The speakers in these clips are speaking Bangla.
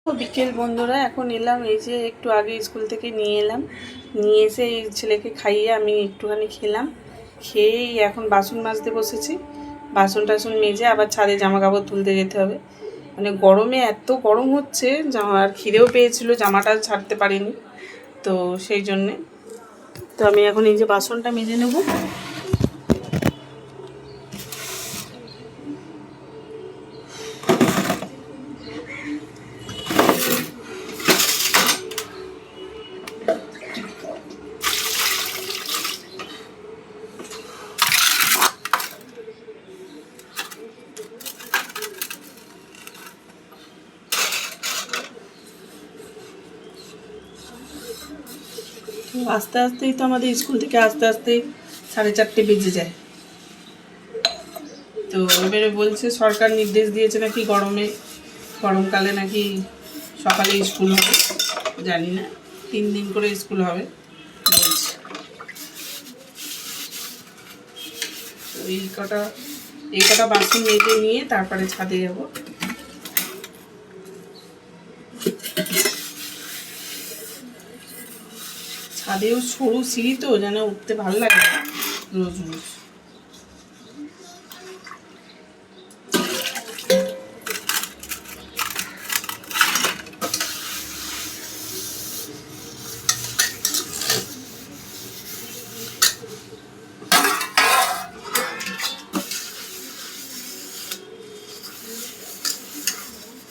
বিকেল বন্ধুরা, এখন এলাম, এই যে একটু আগে স্কুল থেকে নিয়ে এলাম, নিয়ে এসে এই ছেলেকে খাইয়ে আমি একটুখানি খেলাম। খেয়েই এখন বাসন মাজতে বসেছি। বাসন টাসন মেজে আবার ছাদে জামা কাপড় তুলতে যেতে হবে। মানে গরমে এত গরম হচ্ছে, আর খিদেও পেয়েছিল, জামাটা ছাড়তে পারিনি, তো সেই জন্যে তো আমি এখন এই যে বাসনটা মেজে নেব। আস্তে আস্তেই তো আমাদের স্কুল থেকে আস্তে আস্তেই 4:30 বেজে যায়। তো এবারে বলছে সরকার নির্দেশ দিয়েছে নাকি গরমকালে নাকি সকালে স্কুল হবে, জানি না, 3 দিন করে স্কুল হবে বলছে। তো এই কটা বাসন মেজে নিয়ে তারপরে ছাদে যাব। ছাদেও সরু সিঁড়ি, তো যেন উঠতে ভালো লাগে না রোজ রোজ।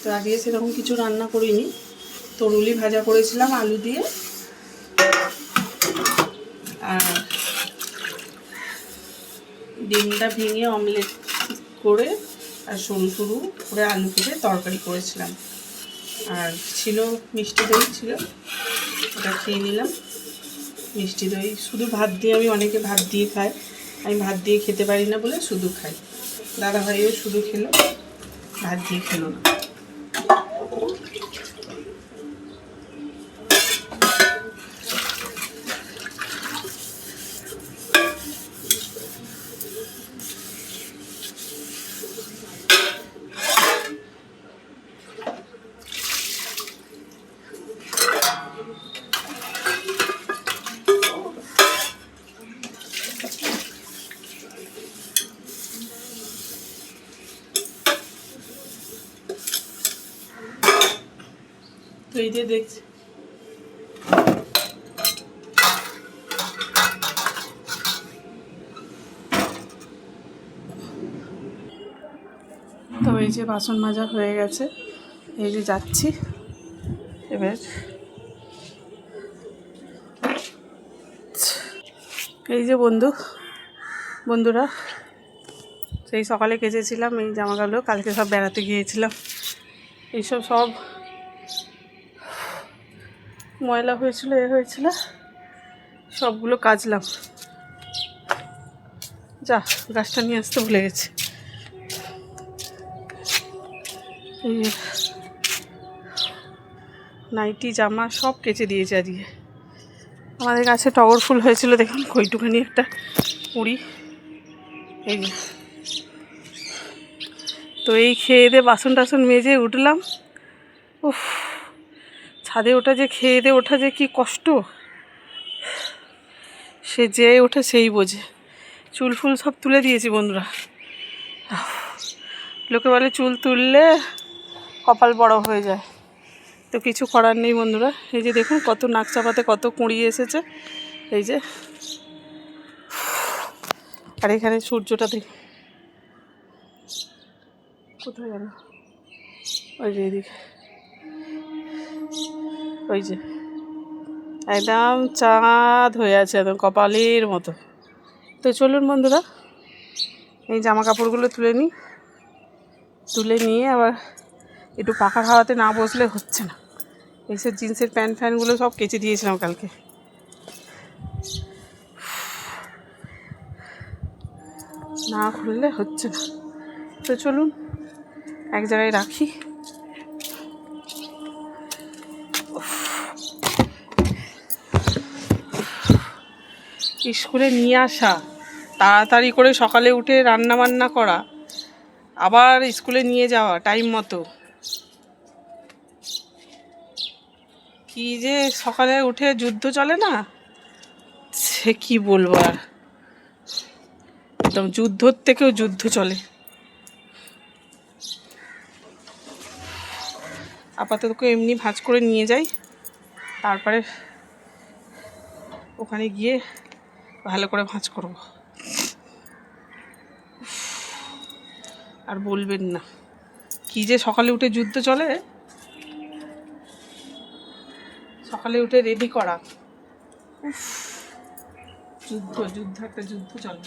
তো আগে সেরকম কিছু রান্না করিনি, তরুলি ভাজা করেছিলাম আলু দিয়ে, আর ডিমটা ভেঙে অমলেট করে আর সরু সরু করে আলু কেটে তরকারি করেছিলাম। আর ছিল মিষ্টি দই ছিল, ওটা খেয়ে নিলাম। মিষ্টি দই শুধু ভাত দিয়ে, আমি অনেকে ভাত দিয়ে খায়, আমি ভাত দিয়ে খেতে পারি না বলে শুধু খাই। দাদা ভাইও শুধু খেলো, ভাত দিয়ে খেলো না। তো এই যে দেখছি, তো এই যে বাসন মাজা হয়ে গেছে, এই যে যাচ্ছি এবার। এই যে বন্ধুরা, সেই সকালে কেচেছিলাম এই জামাগুলো, কালকে সব বেড়াতে গিয়েছিলাম, এইসব সব ময়লা হয়েছিল, হয়েছিল, সবগুলো কাচলাম। যা, গাছটা নিয়ে আসতে ভুলে গেছি। এই নাইটি জামা সব কেচে দিয়েছে আজকে। আমাদের গাছে টগর ফুল হয়েছিল, দেখুন কইটুখানি একটা কুড়ি। এই যে, তো এই খেয়ে দিয়ে বাসন টাসন মেজে উঠলাম। উফ, ছাদে ওঠা যে খেয়ে দিয়ে ওঠা যে কি কষ্ট, সে যে ওঠে সেই বোঝে। চুল ফুল সব তুলে দিয়েছি বন্ধুরা। লোকে বলে চুল তুললে কপাল বড় হয়ে যায়, তো কিছু করার নেই বন্ধুরা। এই যে দেখুন কত নাক চাপাতে কত কুঁড়ি এসেছে, এই যে। আর এখানে সূর্যটা দেখুন কোথায় গেল, ওই যে এদিকে, ওই যে একদম চাঁদ হয়ে আছে, একদম কপালের মতো। তো চলুন বন্ধুরা, এই জামা কাপড়গুলো তুলে নিই, তুলে নিয়ে আবার একটু পাখার হাওয়াতে না বসলে হচ্ছে না। এইসব জিন্সের প্যান্ট ফ্যানগুলো সব কেচে দিয়েছিলাম কালকে, না খুললে হচ্ছে না। তো চলুন এক জায়গায় রাখি। স্কুলে নিয়ে আসা, তাড়াতাড়ি করে সকালে উঠে রান্না বান্না করা, আবার স্কুলে নিয়ে যাওয়া টাইম মতো, কি যে সকালে উঠে যুদ্ধ চলে না, সে কি বলবো আর, একদম যুদ্ধর থেকেও যুদ্ধ চলে। আপাতত এমনি ভাঁজ করে নিয়ে যাই, তারপরে ওখানে গিয়ে ভালো করে ভাঁজ করব। আর বলবেন না কি যে সকালে উঠে যুদ্ধ চলে, সকালে উঠে রেডি করা, যুদ্ধ যুদ্ধ একটা যুদ্ধ চলে।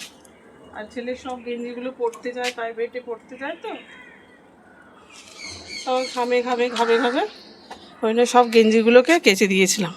আর ছেলে সব গেঞ্জিগুলো পরতে যায়, প্রাইভেটে পড়তে যায়, তো সব ঘামে ঘামে ঘামে ঘামে, ওই জন্য সব গেঞ্জিগুলোকে কেচে দিয়েছিলাম।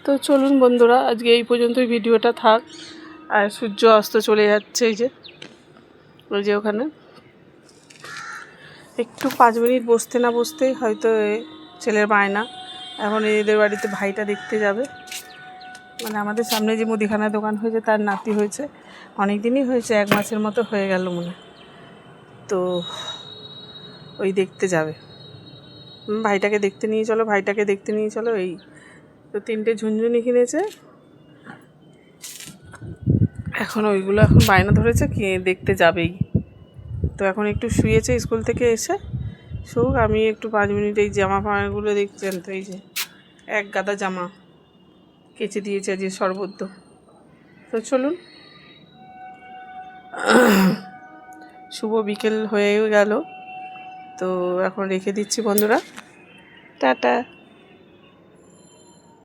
তো চলুন বন্ধুরা, আজকে এই পর্যন্তই ভিডিওটা থাক। আর সূর্য অস্ত চলে যাচ্ছে, এই যে ওই যে ওখানে। একটু 5 মিনিট বসতে না বসতেই হয়তো ছেলের বায়না, এখন এদের বাড়িতে ভাইটা দেখতে যাবে। মানে আমাদের সামনে যে মুদিখানা দোকান হয়েছে, তার নাতি হয়েছে, অনেক দিনই হয়েছে, 1 মাসের মতো হয়ে গেল মনে। তো ওই দেখতে যাবে, ভাইটাকে দেখতে নিয়ে চলো, ভাইটাকে দেখতে নিয়ে চলো। এই তো 3টে ঝুনঝুনি কিনেছে, এখন ওইগুলো এখন বায়না ধরেছে কি দেখতে যাবেই। তো এখন একটু শুয়েছে স্কুল থেকে এসে, শুক, আমি একটু 5 মিনিট এই জামা ফামাগুলো দেখছেন তো, এই যে এক গাদা জামা কেচে দিয়েছে আজকে সর্বদ্র। তো চলুন, শুভ বিকেল হয়ে গেল, তো এখন রেখে দিচ্ছি বন্ধুরা, টাটা।